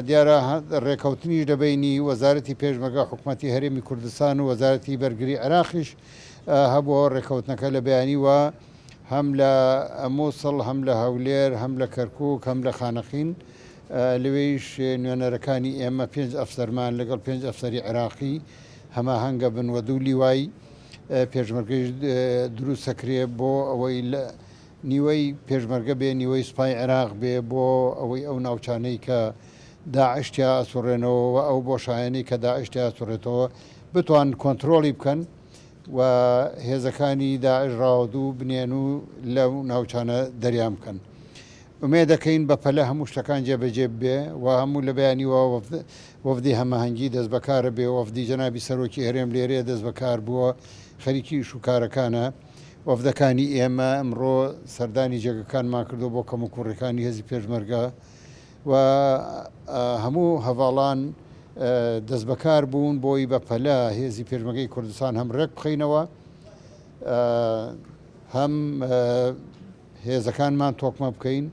دیارە ڕێکەوتنیش دەبینی وەزارەتی پێشمەرگە حکوومەتی هەرێمی کوردستان و وەزارەتی بەرگری عێراقیش هەبووە ڕێکەوتنەکە لە بەیانی وە هەم لە مووسڵ هەم لە هەولێر هەم لە کەرکووک هەم لە خانەخین لەوەیش نوێنەرەکانی ئێمە 5 ئەفسەرمان لەگەڵ 5 ئەفسەری عێراقی هەماهەنگە بن و دوو لیوای پێشمەرگەی دروستەکرێ بۆ ئەوەی نیوەی پێشمەرگە بێ نیوەی سوپای عێراق بێ بۆ ئەوەی ئەو ناوچانەی کە داعشتیا ئەسوڕێنەوە ئەو بۆشایەنەی کە داعشتیا ئەسوڕێتەوە بتوان کۆنتترۆلی بکەن و هێزەکانی داعش ڕاوەدوو بنێن و لەو ناوچانە دەریان بکەن. ئومێ دەکەین بە پەلە هەموو شتەکان جێبەجێ بێ و هەموو لە بەیانیوە وەفدی هەماهەنگی دەست بەکارە بێ وەفدی جەنابی سەرۆکی هەرێم لێرێ دەست بەکار بووە خەریکی شوکارەکانە وەفدەکانی ئێمە ئەمڕۆ سەردانی جێگەکانمان کردو بۆ کەم و کوڕەکانی هێزی پێشمەرگە و هەموو هەواڵان دەست بەکار بوون بۆی بە پەلە هێزی پێشمەرگەی کوردستان هەم ڕێک بخەینەوە هەم هێزەکانمان تۆکمە بکەین